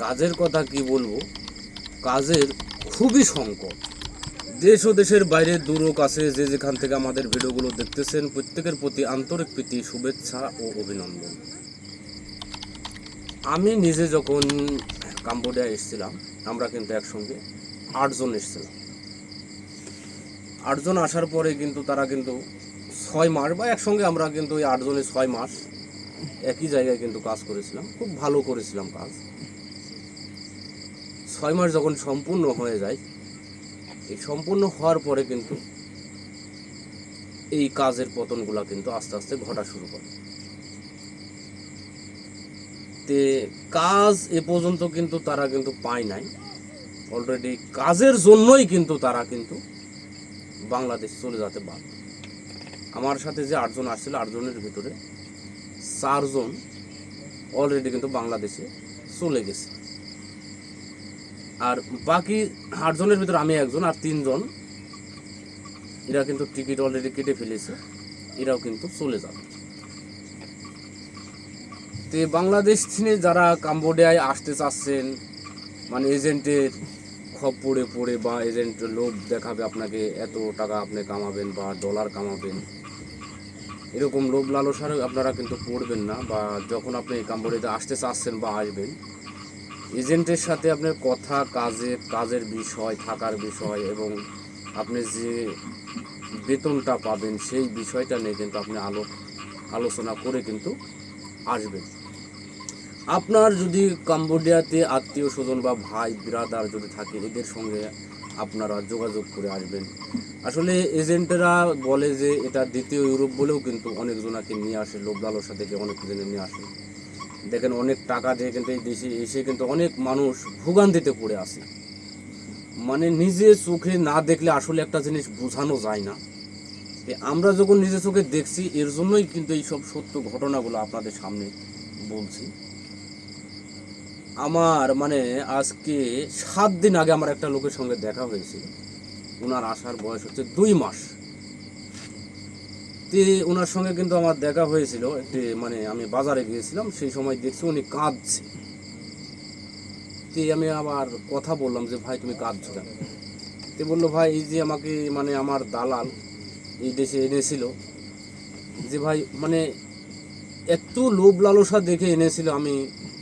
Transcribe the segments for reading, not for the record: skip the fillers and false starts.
কাজের কথা কি বলবো, কাজের খুবই সংকট। দেশ ও দেশের বাইরে দূর ও কাছে যে যেখান থেকে আমাদের ভিডিওগুলো দেখতেছেন, প্রত্যেকের প্রতি আন্তরিক প্রীতি, শুভেচ্ছা ও অভিনন্দন। আমি নিজে যখন কাম্বোডিয়া এসেছিলাম, আমরা কিন্তু একসঙ্গে 8 জন এসেছিলাম। 8 জন আসার পরে কিন্তু তারা কিন্তু 6 মাস বা একসঙ্গে আমরা কিন্তু ওই 8 জনে 6 মাস একই জায়গায় কিন্তু কাজ করেছিলাম, খুব ভালো করেছিলাম কাজ। 6 মাস যখন সম্পূর্ণ হয়ে যায়, এই সম্পূর্ণ হওয়ার পরে কিন্তু এই কাজের পতনগুলো কিন্তু আস্তে আস্তে ঘটা শুরু করে। তে কাজ এ পর্যন্ত কিন্তু তারা কিন্তু পায় নাই। অলরেডি কাজের জন্যই কিন্তু তারা কিন্তু বাংলাদেশ চলে যেতে বাধ্য। আমার সাথে যে 8 জন আসছিল, 8 জনের ভিতরে 4 জন অলরেডি কিন্তু বাংলাদেশে চলে গেছে, আর বাকি 8 জনের ভিতরে আমি একজন, আর 3 জন এরা কিন্তু টিকিট অলরেডি কেটে ফেলেছে, এরাও কিন্তু চলে যাবে। তো বাংলাদেশ থেকে যারা কাম্বোডিয়ায় আসতে চাচ্ছেন, মানে এজেন্টের খপ্পরে পড়ে বা এজেন্ট লোভ দেখাবে আপনাকে, এত টাকা আপনি কামাবেন বা ডলার কামাবেন, এরকম লোভ লালসার আপনারা কিন্তু পড়বেন না। বা যখন আপনি কাম্বোডিয়াতে আসতে চাচ্ছেন বা আসবেন, এজেন্টের সাথে আপনার কথা, কাজের বিষয়, থাকার বিষয় এবং আপনি যে বেতনটা পাবেন সেই বিষয়টা নিয়ে কিন্তু আপনি আলোচনা করে কিন্তু আসবেন। আপনার যদি কাম্বোডিয়াতে আত্মীয় স্বজন বা ভাই বিরাদার যদি থাকে, এদের সঙ্গে আপনারা যোগাযোগ করে আসবেন। আসলে এজেন্টেরা বলে যে এটা দ্বিতীয় ইউরোপ বলেও কিন্তু অনেকজনাকে নিয়ে আসে, লোভ লালসা থেকে অনেক জনে নিয়ে আসে। দেখেন, অনেক টাকা দিয়ে কিন্তু এই দেশে এসে কিন্তু অনেক মানুষ ভোগান্তিতে পড়ে আসে। মানে নিজে চোখে না দেখলে আসলে একটা জিনিস বোঝানো যায় না। আমরা যখন নিজে চোখে দেখছি, এর জন্যই কিন্তু এই সব সত্য ঘটনাগুলো আপনাদের সামনে বলছি। আমার মানে আজকে 7 দিন আগে আমার একটা লোকের সঙ্গে দেখা হয়েছিল। ওনার আসার বয়স হচ্ছে 2 মাস। তে ওনার সঙ্গে কিন্তু আমার দেখা হয়েছিল একটি, মানে আমি বাজারে গিয়েছিলাম, সেই সময় দেখছি উনি কাঁদছে। তে আমি আবার কথা বললাম যে ভাই তুমি কাঁদছো কেন? তে বললো ভাই এই যে আমাকে মানে আমার দালাল এই দেশে এনেছিল, যে ভাই মানে এত লোভ লালসা দেখে এনেছিল, আমি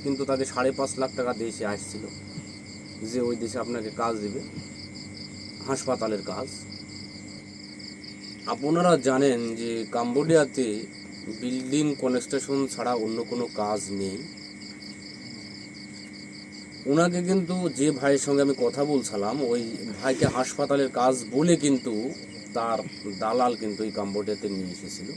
কিন্তু তাকে 5.5 লাখ টাকা দিয়ে সে আসছিল যে ওই দেশে আপনাকে কাজ দিবে, হাসপাতালের কাজ। আপনারা জানেন যে কাম্বোডিয়াতে বিল্ডিং কনস্ট্রাকশন ছাড়া অন্য কোনো কাজ নেই। ওনাকে কিন্তু যে ভাইয়ের সঙ্গে আমি কথা বলছিলাম, ওই ভাইকে হাসপাতালের কাজ বলে কিন্তু তার দালাল কিন্তু এই কাম্বোডিয়াতে নিয়ে এসেছিল।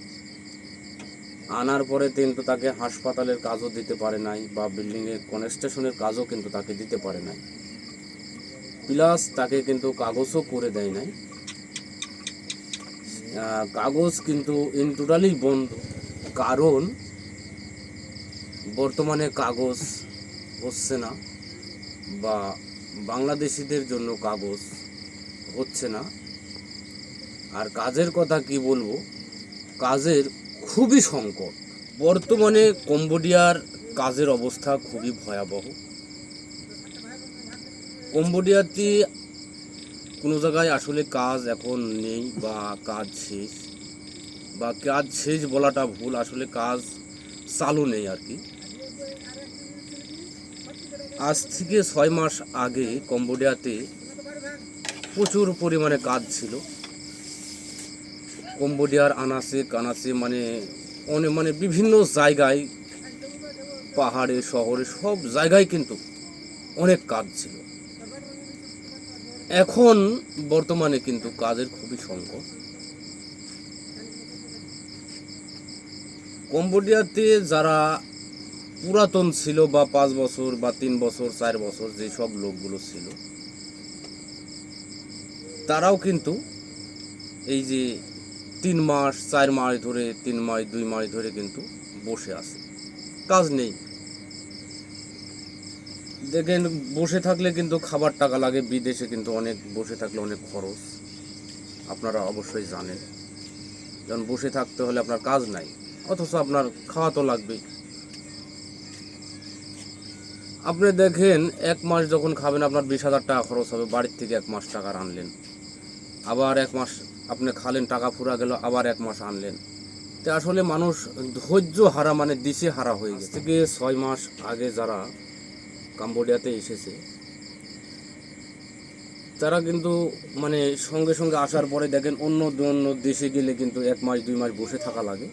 আনার পরে কিন্তু তাকে হাসপাতালের কাজও দিতে পারে নাই, বা বিল্ডিংয়ের কনস্ট্রাকশনের কাজও কিন্তু তাকে দিতে পারে নাই, প্লাস তাকে কিন্তু কাগজও করে দেয় নাই। কাগজ কিন্তু ইন টোটালি বন্ধ, কারণ বর্তমানে কাগজ হচ্ছে না, বা বাংলাদেশিদের জন্য কাগজ হচ্ছে না। আর কাজের কথা কি বলবো, কাজের খুবই সংকট বর্তমানে। কম্বোডিয়ার কাজের অবস্থা খুবই ভয়াবহ। কম্বোডিয়াতে কোনো জায়গায় আসলে কাজ এখন নেই, বা কাজ শেষ, বা কাজ শেষ বলাটা ভুল, আসলে কাজ চালু নেই আর কি। আজ থেকে 6 মাস আগে কম্বোডিয়াতে প্রচুর পরিমাণে কাজ ছিল। কম্বোডিয়ার আনাচে কানাচে মানে বিভিন্ন জায়গায়, পাহাড়ে শহরে সব জায়গায় কিন্তু অনেক কাজ ছিল। এখন বর্তমানে কিন্তু কাজের খুবই সংকট। কম্বোডিয়াতে যারা পুরাতন ছিল, বা 5 বছর বা 3 বছর 4 বছর যেসব লোকগুলো ছিল, তারাও কিন্তু এই যে 3 মাস 4 মাস ধরে, 3 মাস 2 মাস ধরে কিন্তু বসে আছে, কাজ নেই। দেখেন, বসে থাকলে কিন্তু খাবার টাকা লাগে, বিদেশে কিন্তু অনেক বসে থাকলে অনেক খরচ, আপনারা অবশ্যই জানেন। যেমন বসে থাকতে হলে আপনার কাজ নাই, অথচ আপনার খাওয়া তো লাগবেই। আপনি দেখেন 1 মাস যখন খাবেন আপনার 20,000 টাকা খরচ হবে, বাড়ির থেকে 1 মাস টাকা আনলেন, আবার 1 মাস আপনি খালেন, টাকা ফুরা গেল, আবার 1 মাস আনলেন। তো আসলে মানুষ ধৈর্য হারা, মানে দিশে হারা হয়ে গেছে। থেকে 6 মাস আগে যারা কাম্বোডিয়াতে এসেছে তারা কিন্তু মানে সঙ্গে সঙ্গে আসার পরে দেখেন অন্য অন্য দেশে গেলে কিন্তু 1 মাস 2 মাস বসে থাকা লাগে,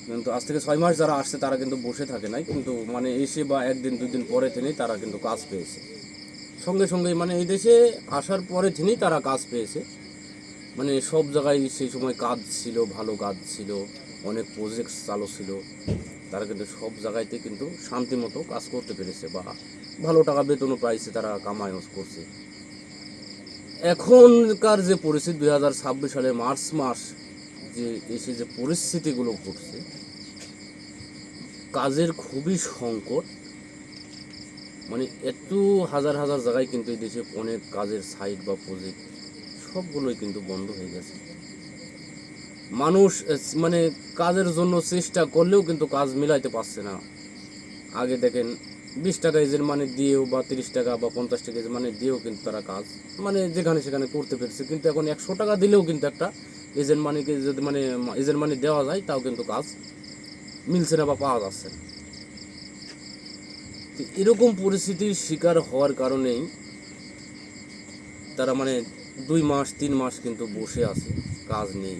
কিন্তু আজ থেকে 6 মাস যারা আসছে তারা কিন্তু বসে থাকে নাই, কিন্তু মানে এসে বা 1 দিন 2 দিন পরে থেকেই তারা কিন্তু কাজ পেয়েছে সঙ্গে সঙ্গে, মানে এই দেশে আসার পরে থেকেই তারা কাজ পেয়েছে। মানে সব জায়গায় সেই সময় কাজ ছিল, ভালো কাজ ছিল, অনেক প্রজেক্ট চালু ছিল, তারা কিন্তু সব জায়গাতে কিন্তু শান্তি মতো কাজ করতে পেরেছে বা ভালো টাকা বেতনও পাইছে, তারা কামাইও করছে। এখনকার যে পরিস্থিতি 2026 সালের মার্চ মাস যে এসে যে পরিস্থিতিগুলো ঘটছে, কাজের খুবই সংকট। মানে এত হাজার হাজার জায়গায় কিন্তু এই দেশে অনেক কাজের সাইট বা প্রজেক্ট সবগুলোই কিন্তু বন্ধ হয়ে গেছে। মানুষ মানে কাজের জন্য চেষ্টা করলেও কিন্তু কাজ মিলাইতে পারছে না। আগে দেখেন 20 টাকা এজেন্ট মানে দিয়েও বা 30 টাকা বা 50 টাকা এজেন্ট মানে দিয়েও কিন্তু তারা কাজ মানে যেখানে সেখানে করতে পেরেছে, কিন্তু এখন 100 টাকা দিলেও কিন্তু একটা এজেন্ট মানিকে যদি মানে এজেন্ট মানি দেওয়া যায় তাও কিন্তু কাজ মিলছে না বা পাওয়া যাচ্ছে না। তো এরকম পরিস্থিতির শিকার হওয়ার কারণেই তারা মানে 2 মাস 3 মাস কিন্তু বসে আছে, কাজ নেই,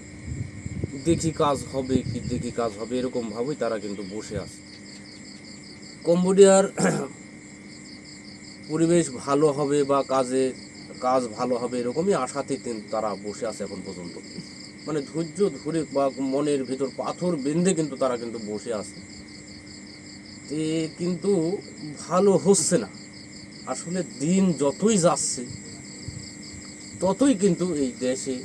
দেখি কাজ হবে কি দেখি কাজ হবে এরকম ভাবেই তারা কিন্তু বসে আছে। কম্বোডিয়ার পরিবেশ ভালো হবে বা কাজ ভালো হবে এরকমই আশাতে কিন্তু তারা বসে আছে এখন পর্যন্ত। মানে ধৈর্য ধরে বা মনের ভিতর পাথর বেঁধে কিন্তু তারা কিন্তু বসে আছে, কিন্তু ভালো হচ্ছে না। আসলে দিন যতই যাচ্ছে ততই কিন্তু এই দেশে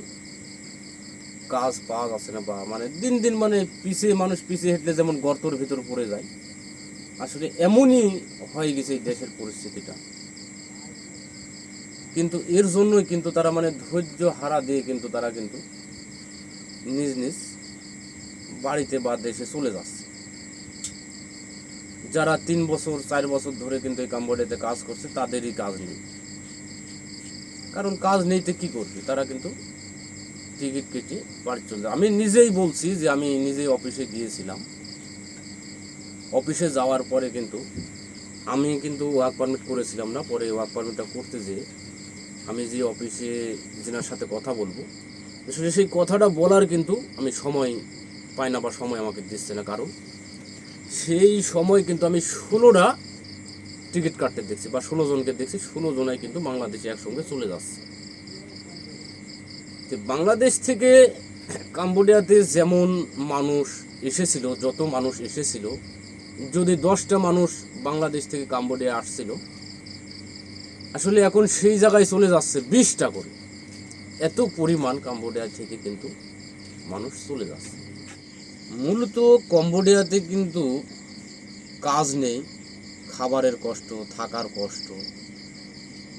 কাজ পাওয়া যাচ্ছে না, বা মানে দিন দিন মানে মানুষ পিছিয়ে হেঁটলে যেমন গর্তর ভিতর পড়ে যায়, আসলে এমনই হয়ে গেছে এই দেশের পরিস্থিতিটা। কিন্তু এর জন্যই কিন্তু তারা মানে ধৈর্য হারা দিয়ে কিন্তু তারা কিন্তু নিজ নিজ বাড়িতে বা দেশে চলে যাচ্ছে। যারা 3 বছর 4 বছর ধরে কিন্তু এই কাম্বোডিয়াতে কাজ করছে তাদেরই কাজ নেই, কারণ কাজ নেইতে কি করবে, তারা কিন্তু টিকিট কেটে বাড়ি চলে যায়। আমি নিজেই বলছি যে আমি নিজেই অফিসে গিয়েছিলাম, অফিসে যাওয়ার পরে কিন্তু আমি কিন্তু ওয়ার্ক পারমিট করেছিলাম না, পরে ওয়ার্ক পারমিটটা করতে যেয়ে আমি যে অফিসে যেনার সাথে কথা বলবো আসলে সেই কথাটা বলার কিন্তু আমি সময় পাই না বা সময় আমাকে দিচ্ছে না, কারণ সেই সময় কিন্তু আমি 16টা টিকিট কাটতে দেখছি বা 16 জনকে দেখছি, 16 জনাই কিন্তু বাংলাদেশে একসঙ্গে চলে যাচ্ছে। তো বাংলাদেশ থেকে কাম্বোডিয়াতে যেমন মানুষ এসেছিল, যত মানুষ এসেছিল, যদি 10টা মানুষ বাংলাদেশ থেকে কাম্বোডিয়া আসছিল, আসলে এখন সেই জায়গায় চলে যাচ্ছে 20টা করে। এত পরিমাণ কাম্বোডিয়া থেকে কিন্তু মানুষ চলে যাচ্ছে। মূলত কম্বোডিয়াতে কিন্তু কাজ নেই, খাবারের কষ্ট, থাকার কষ্ট,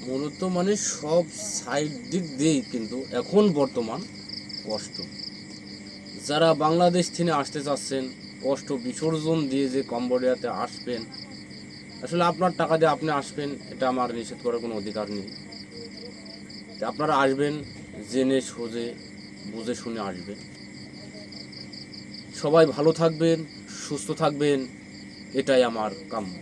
মূলত মানে সব সাইড দিক দিয়েই কিন্তু এখন বর্তমান কষ্ট। যারা বাংলাদেশ থেকে আসতে চাচ্ছেন, কষ্ট বিসর্জন দিয়ে যে কম্বোডিয়াতে আসবেন, আসলে আপনার টাকা দিয়ে আপনি আসবেন, এটা আমার নিষেধ করার কোনো অধিকার নেই। আপনারা আসবেন জেনে সোজে বুঝে শুনে আসবেন। সবাই ভালো থাকবেন, সুস্থ থাকবেন, এটাই আমার কাম্য।